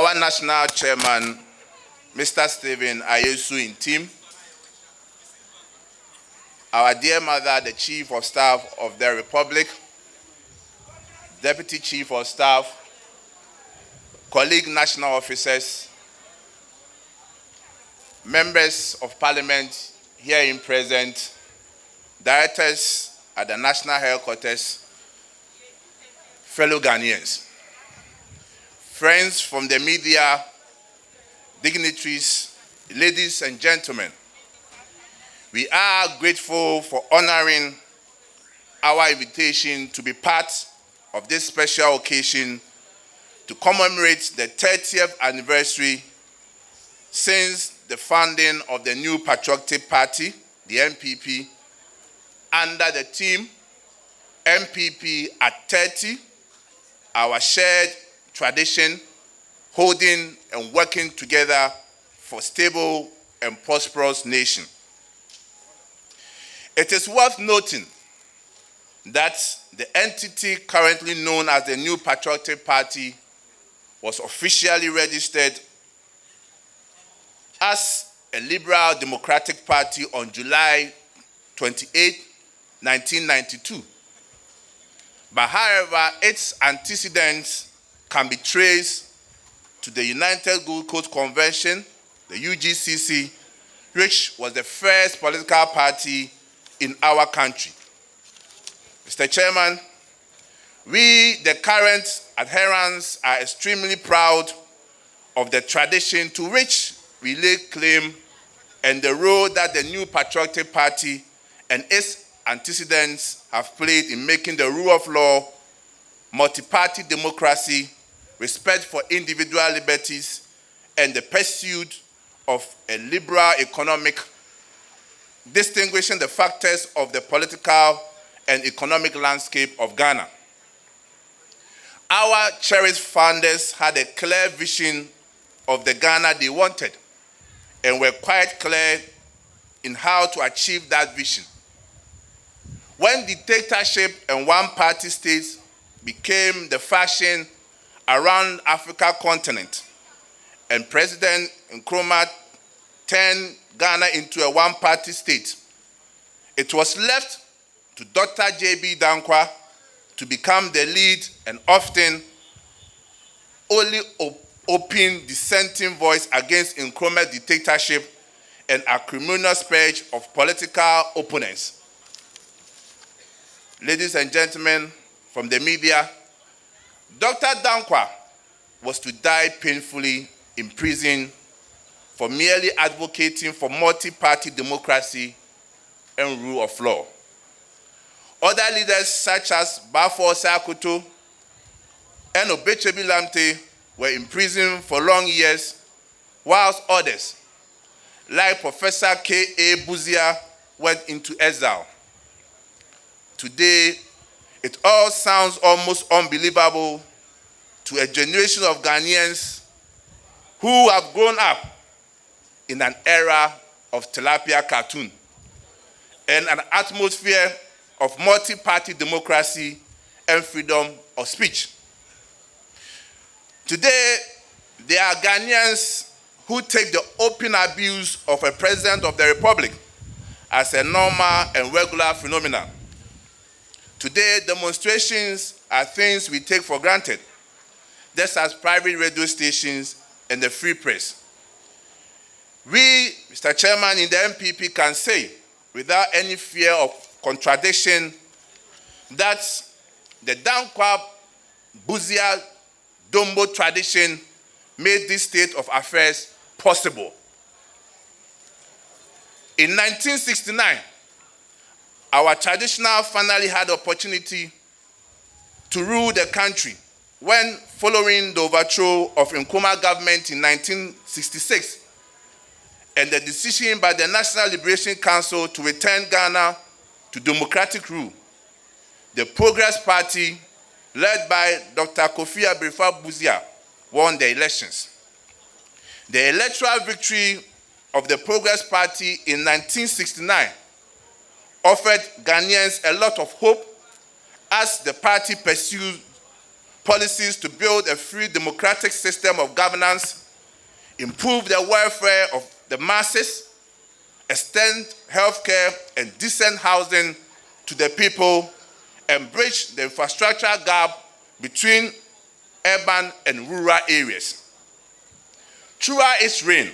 our national chairman, Mr. Stephen Ayesu in team, our dear mother, the Chief of Staff of the Republic, Deputy Chief of Staff, colleague national officers, members of Parliament here in present, directors at the national headquarters, fellow Ghanaians, friends from the media, dignitaries, ladies and gentlemen, we are grateful for honoring our invitation to be part of this special occasion to commemorate the 30th anniversary since the founding of the new patriotic party, the NPP, under the theme NPP at 30, our shared tradition, holding and working together for stable and prosperous nation. It is worth noting that the entity currently known as the New Patriotic Party was officially registered as a liberal democratic party on July 28, 1992. But however, its antecedents can be traced to the United Gold Coast Convention, the UGCC, which was the first political party in our country. Mr. Chairman, we, the current adherents, are extremely proud of the tradition to which we lay claim and the role that the new patriotic party and its antecedents have played in making the rule of law, multi-party democracy, respect for individual liberties, and the pursuit of a liberal economic, distinguishing the factors of the political and economic landscape of Ghana. Our cherished founders had a clear vision of the Ghana they wanted and were quite clear in how to achieve that vision. When dictatorship and one-party states became the fashion around Africa continent and President Nkrumah turned Ghana into a one-party state, it was left to Dr. J.B. Dankwa to become the lead and often only open dissenting voice against Nkrumah's dictatorship and acrimonious purge of political opponents. Ladies and gentlemen from the media, Dr. Dankwa was to die painfully in prison for merely advocating for multi-party democracy and rule of law. Other leaders such as Bafo Sakoto and Obechebi Lamte were in prison for long years, whilst others, like Professor K.A. Buzia, went into exile. Today, it all sounds almost unbelievable to a generation of Ghanaians who have grown up in an era of tilapia cartoon and an atmosphere of multi-party democracy and freedom of speech. Today, there are Ghanaians who take the open abuse of a president of the Republic as a normal and regular phenomenon. Today, demonstrations are things we take for granted, just as private radio stations and the free press. We, Mr. Chairman, in the NPP can say, without any fear of contradiction, that the Dankwa Buzia Dombo tradition made this state of affairs possible. In 1969, our traditional finally had the opportunity to rule the country when, following the overthrow of Nkrumah government in 1966 and the decision by the National Liberation Council to return Ghana to democratic rule, the Progress Party, led by Dr. Kufuor Buzia, won the elections. The electoral victory of the Progress Party in 1969 offered Ghanaians a lot of hope as the party pursued policies to build a free democratic system of governance, improve the welfare of the masses, extend healthcare and decent housing to the people, and bridge the infrastructure gap between urban and rural areas. Throughout its reign,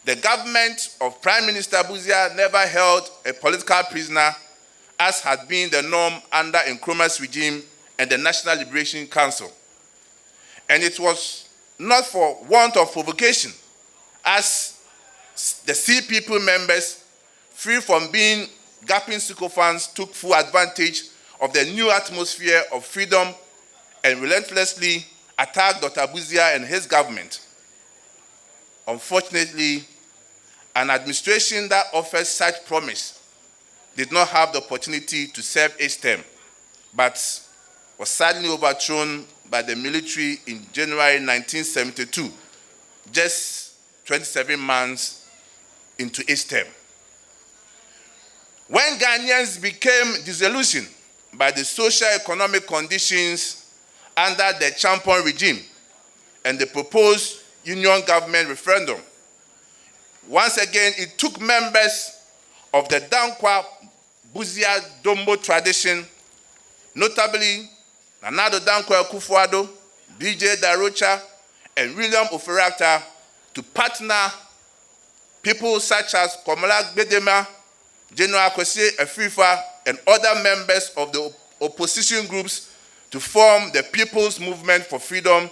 the government of Prime Minister Buzia never held a political prisoner, as had been the norm under Nkrumah's regime and the National Liberation Council. And it was not for want of provocation, as the CPP members, free from being gaping sycophants, took full advantage of the new atmosphere of freedom and relentlessly attacked Dr. Buzia and his government. Unfortunately, an administration that offers such promise did not have the opportunity to serve its term, but was sadly overthrown by the military in January 1972, just 27 months into its term. When Ghanaians became disillusioned by the socio-economic conditions under the Champon regime and the proposed union government referendum, once again it took members of the Dankwa Buzia Dombo tradition, notably Nanado Dankwa Kufuor, BJ Darocha, and William Oferata, to partner people such as Komala Bedema, General Kwesi Afrifa, and other members of the opposition groups to form the People's Movement for Freedom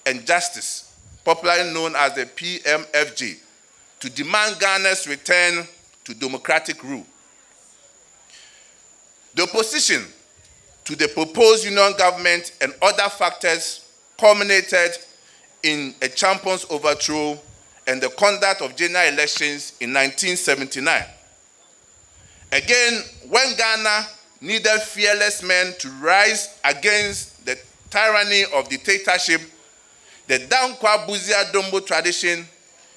and Justice, popularly known as the PMFJ, to demand Ghana's return to democratic rule. The opposition to the proposed union government and other factors culminated in a champion's overthrow and the conduct of general elections in 1979. Again, when Ghana needed fearless men to rise against the tyranny of dictatorship, the Dankwa Buzia Dombo tradition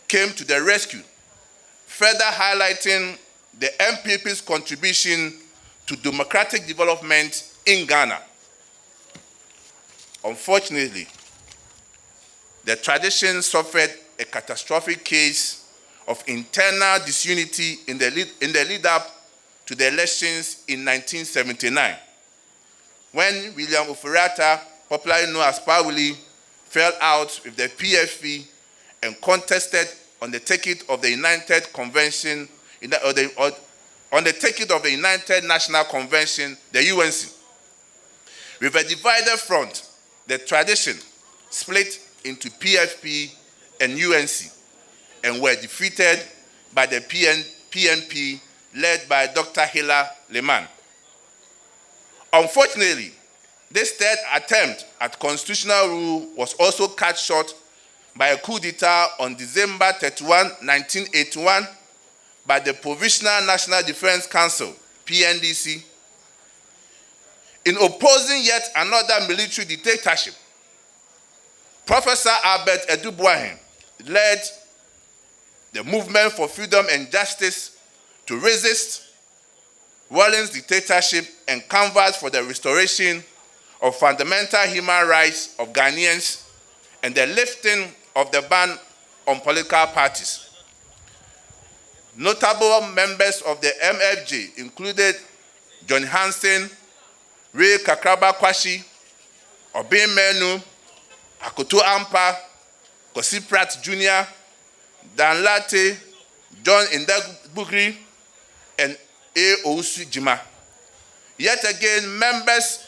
came to the rescue, further highlighting the NPP's contribution to democratic development in Ghana. Unfortunately, the tradition suffered a catastrophic case of internal disunity in the lead-up to the elections in 1979, when William Oferata, popularly known as Pawili, fell out with the PFP and contested on the ticket of the United Convention, on the ticket of the United National Convention, the UNC. With a divided front, the tradition split into PFP and UNC and were defeated by the PNP led by Dr. Hila Lehman. Unfortunately, this third attempt at constitutional rule was also cut short by a coup d'etat on December 31, 1981, by the Provisional National Defense Council, PNDC, in opposing yet another military dictatorship. Professor Albert Edubuahen led the Movement for Freedom and Justice to resist Rawlings' dictatorship and canvass for the restoration of fundamental human rights of Ghanaians and the lifting of the ban on political parties. Notable members of the MFJ included John Hansen, Ray Kakraba Kwashi, Obin Menu, Akoto Ampa, Kosi Pratt Jr., Dan Latte, John Indagbugri, and A. Ousu Jima. Yet again, members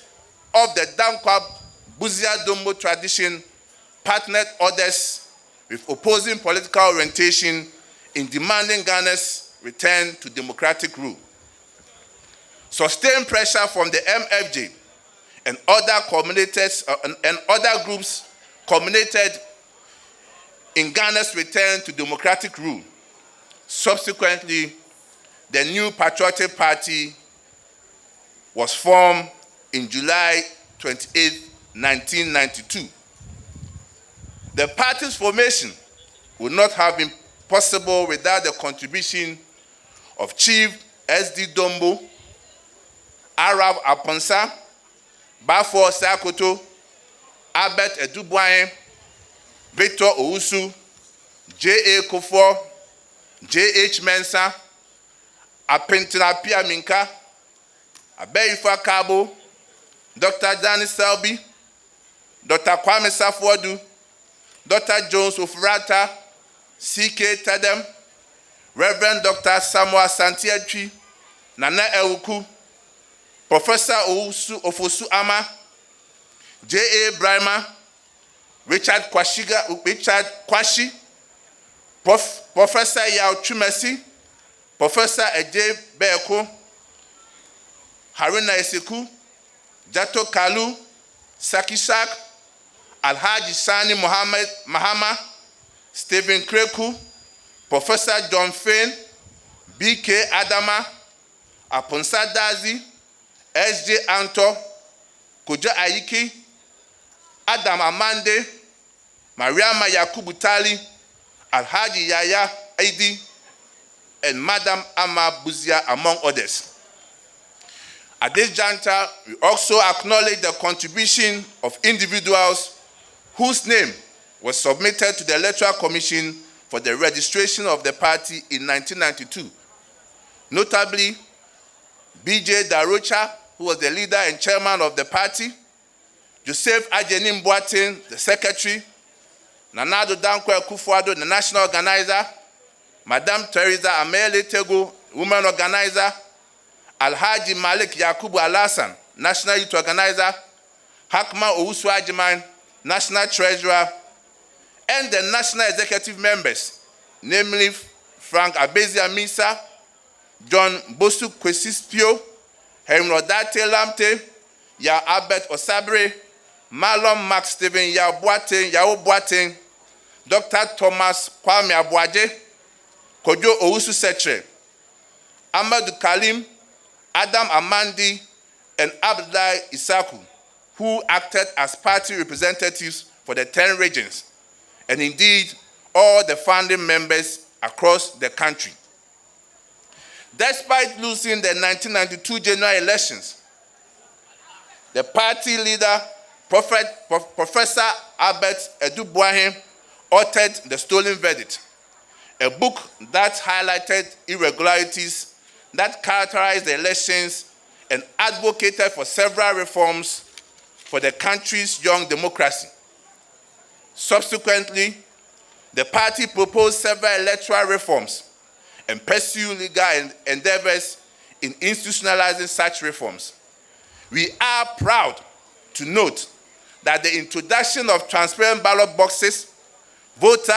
of the Dankwa Buzia Dombo tradition partnered others with opposing political orientation in demanding Ghana's return to democratic rule. Sustained pressure from the MFJ and other groups culminated in Ghana's return to democratic rule. Subsequently, the new Patriotic Party was formed in July 28, 1992. The party's formation would not have been possible without the contribution of Chief S.D. Dombo, Arab Aponsa, Bafo Sakoto, Albert Edubuayen, Victor Owusu, J.A. Kufuor, J.H. Mensah, Apentina Pia Minka, Abeifa Kabo, Dr. Danny Selby, Dr. Kwame Safuodu, Dr. Jones Ofurata, C.K. Tadem, Reverend Dr. Samuel Santiachi, Nana Ewuku, Professor Ofosu Ama, J.A. Brima, Richard Kwashi, Professor Yao Chumesi, Professor Eje Beko, Haruna Eseku, Jato Kalu, Sakishak, Alhaji Sani Mahama, Stephen Kreku, Professor John Fain, B.K. Adama, Aponsa Dazi, S.J. Anto, Koja Ayiki, Adam Amande, Mariama Yakubu Tali, Alhaji Yaya Aidi, and Madam Ama Buzia, among others. At this juncture, we also acknowledge the contribution of individuals whose name was submitted to the Electoral Commission for the registration of the party in 1992. Notably, B.J. Darocha, who was the leader and chairman of the party, Joseph Ajenim Boateng, the secretary, Nanado Dankwa Kufuor, the national organizer, Madame Teresa Amele Tego, woman organizer, Alhaji Malik Yakubu Alasan, national youth organizer, Hakma Owusu Ajiman, national treasurer, and the national executive members, namely Frank Abezia Misa, John Bosu Kwesispio, Henrodate Lamte, Ya Albert Osabre, Malom Max Stephen Yao Boateng, Dr. Thomas Kwame Abuaje, Kojo Owusu Setre, Amadou Kalim, Adam Amandi, and Abdullah Isaku, who acted as party representatives for the 10 regions, and indeed all the founding members across the country. Despite losing the 1992 general elections, the party leader, Professor Albert Edubuahen, authored The Stolen Verdict, a book that highlighted irregularities that characterized the elections and advocated for several reforms for the country's young democracy. Subsequently, the party proposed several electoral reforms and pursued legal endeavors in institutionalizing such reforms. We are proud to note that the introduction of transparent ballot boxes, voter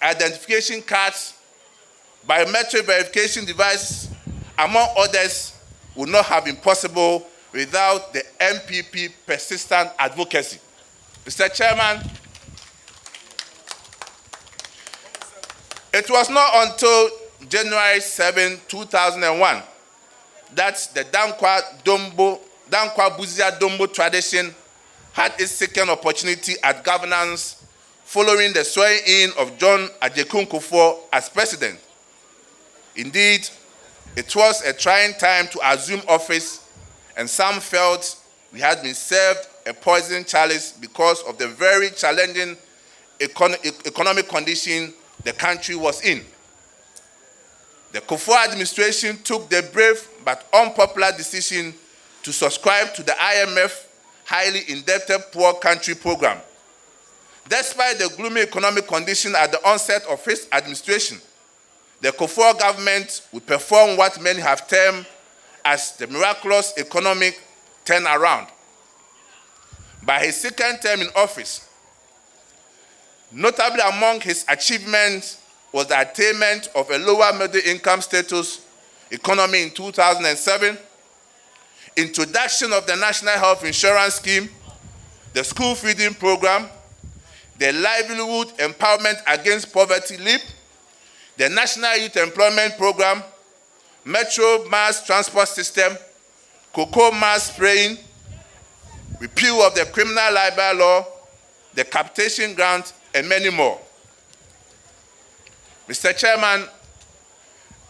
identification cards, biometric verification devices, among others, would not have been possible without the NPP persistent advocacy. Mr. Chairman, it was not until January 7, 2001 that the Dankwa Buzia Dombo tradition had its second opportunity at governance following the swearing in of John Ajekun Kufuor as president. Indeed, it was a trying time to assume office, and some felt we had been served a poison chalice because of the very challenging economic condition the country was in. The Kufuor administration took the brave but unpopular decision to subscribe to the IMF highly indebted poor country program. Despite the gloomy economic condition at the onset of his administration, the Kufuor government would perform what many have termed as the miraculous economic turnaround. By his second term in office, notably among his achievements was the attainment of a lower middle income status economy in 2007, introduction of the National Health Insurance Scheme, the school feeding program, the Livelihood Empowerment Against Poverty (LEAP), the National Youth Employment Program, Metro Mass Transport System, cocoa mass spraying, repeal of the criminal libel law, the capitation grant, and many more. Mr. Chairman,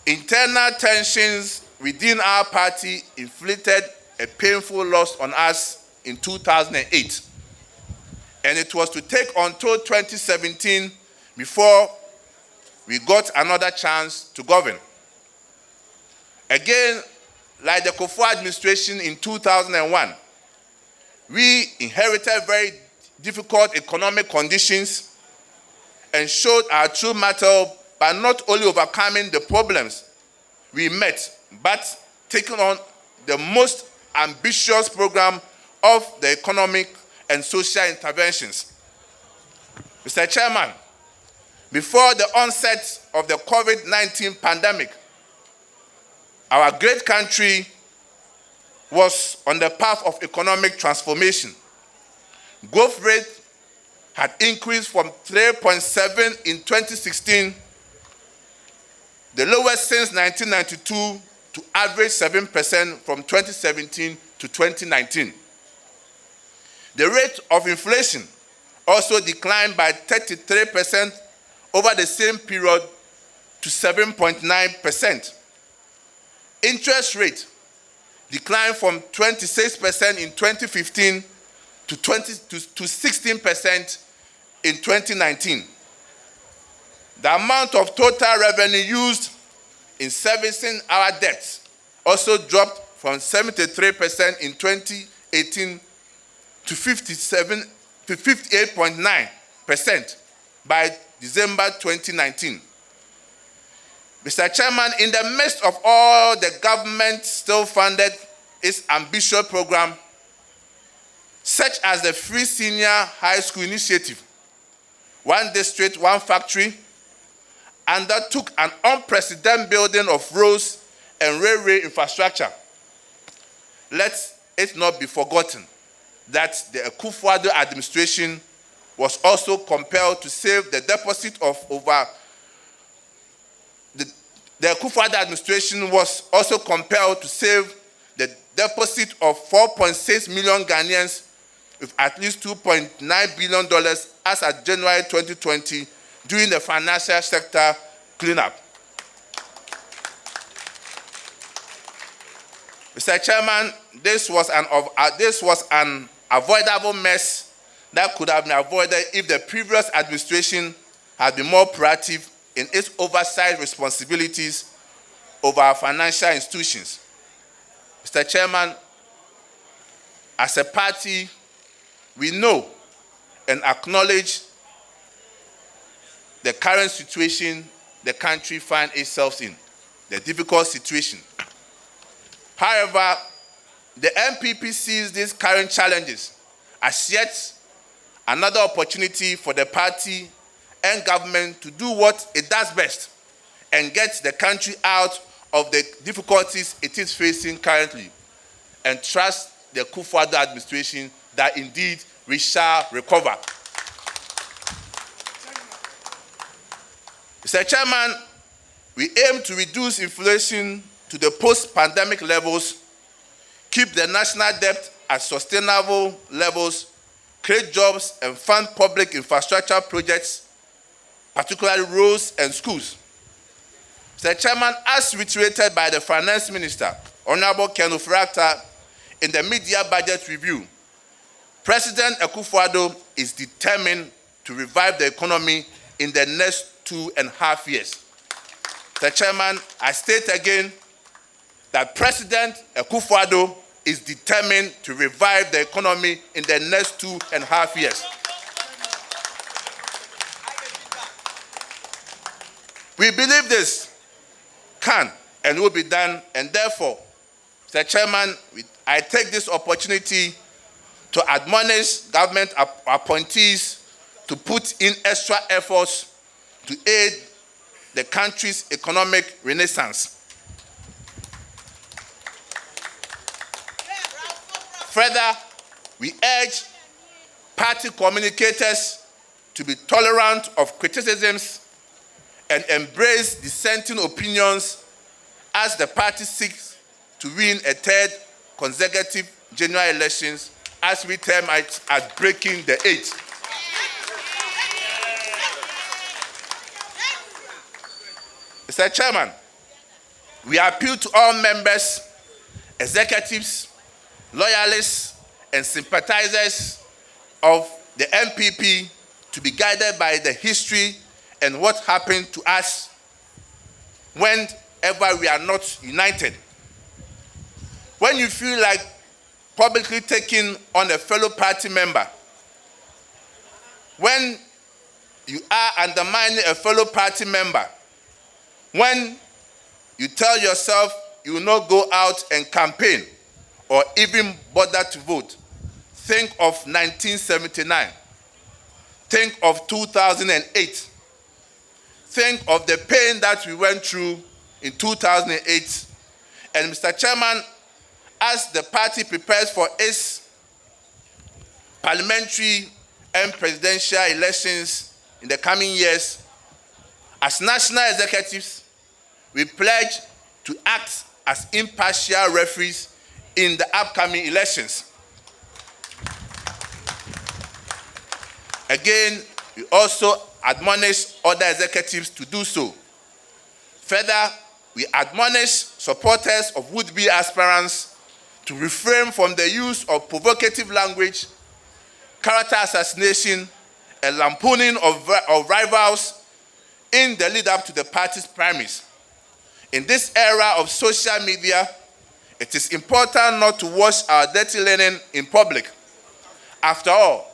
internal tensions within our party inflicted a painful loss on us in 2008, and it was to take until 2017 before we got another chance to govern. Again, like the Kufuor administration in 2001, we inherited very difficult economic conditions and showed our true mettle by not only overcoming the problems we met, but taking on the most ambitious program of the economic and social interventions. Mr. Chairman, before the onset of the COVID-19 pandemic, our great country was on the path of economic transformation. Growth rate had increased from 3.7 in 2016, the lowest since 1992, to average 7% from 2017 to 2019. The rate of inflation also declined by 33% over the same period to 7.9%. Interest rate declined from 26% in 2015 to 16% in 2019. The amount of total revenue used in servicing our debts also dropped from 73% in 2018 to 58.9% by December 2019. Mr. Chairman, in the midst of all, the government still funded its ambitious program, such as the Free Senior High School Initiative, One District, One Factory, undertook an unprecedented building of roads and railway infrastructure. Let it not be forgotten that the Kufuor administration was also compelled to save the deposit of over the Kufuor administration was also compelled to save the deposit of 4.6 million Ghanaians with at least $2.9 billion as at January 2020 during the financial sector cleanup. Mr. Chairman, this was an avoidable mess that could have been avoided if the previous administration had been more proactive in its oversight responsibilities over our financial institutions. Mr. Chairman, as a party, we know and acknowledge the current situation the country finds itself in, the difficult situation. However, the NPP sees these current challenges as yet another opportunity for the party and government to do what it does best and get the country out of the difficulties it is facing currently, and trust the Kufuor administration that indeed we shall recover. Mr. Chairman, we aim to reduce inflation to the post-pandemic levels, keep the national debt at sustainable levels, create jobs and fund public infrastructure projects, particularly roads and schools. Mr. Chairman, as reiterated by the Finance Minister, Honorable Kufuor, in the mid-year budget review, President Kufuor is determined to revive the economy in the next 2.5 years. Mr. Chairman, I state again that President Kufuor is determined to revive the economy in the next 2.5 years. We believe this can and will be done, and therefore, Mr. Chairman, I take this opportunity to admonish government appointees to put in extra efforts to aid the country's economic renaissance. Further, we urge party communicators to be tolerant of criticisms and embrace dissenting opinions as the party seeks to win a third consecutive general elections, as we term it as breaking the eight. Mr. Chairman, we appeal to all members, executives, loyalists, and sympathizers of the NPP to be guided by the history and what happened to us whenever we are not united. When you feel like publicly taking on a fellow party member, when you are undermining a fellow party member, when you tell yourself you will not go out and campaign or even bother to vote, think of 1979. Think of 2008. Think of the pain that we went through in 2008. And Mr. Chairman, as the party prepares for its parliamentary and presidential elections in the coming years, as national executives, we pledge to act as impartial referees in the upcoming elections. Again, we also admonish other executives to do so. Further, we admonish supporters of would-be aspirants to refrain from the use of provocative language, character assassination, and lampooning of rivals in the lead-up to the party's primaries. In this era of social media, it is important not to wash our dirty linen in public. After all,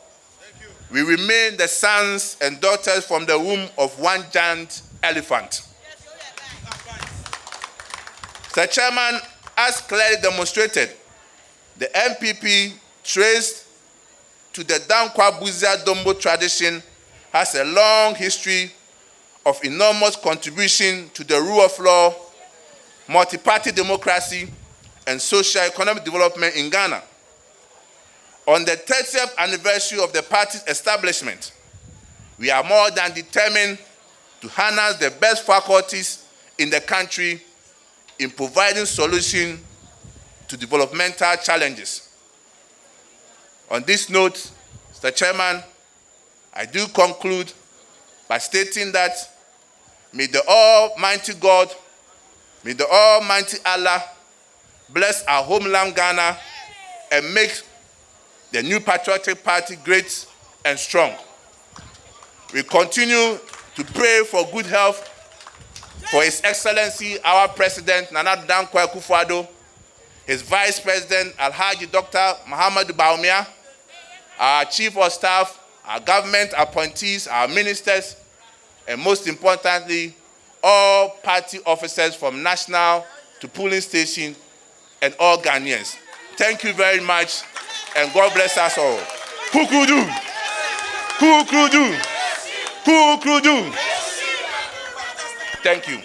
we remain the sons and daughters from the womb of one giant elephant. Mr. Chairman, as clearly demonstrated, the NPP, traced to the Dankwa Buzia Dombo tradition, has a long history of enormous contribution to the rule of law, multi-party democracy, and socio-economic development in Ghana. On the 30th anniversary of the party's establishment, we are more than determined to harness the best faculties in the country in providing solutions to developmental challenges. On this note, Mr. Chairman, I do conclude by stating that may the Almighty God, may the Almighty Allah bless our homeland Ghana and make the new patriotic party great and strong. We continue to pray for good health for His Excellency, our President, Nana Dankwa Kufuor, his Vice President, Alhaji Dr. Muhammad Baumia, our Chief of Staff, our government appointees, our ministers, and most importantly, all party officers from national to polling station and all Ghanaians. Thank you very much, and God bless us all. Kukudu! Kukudu! Kukudu! Thank you.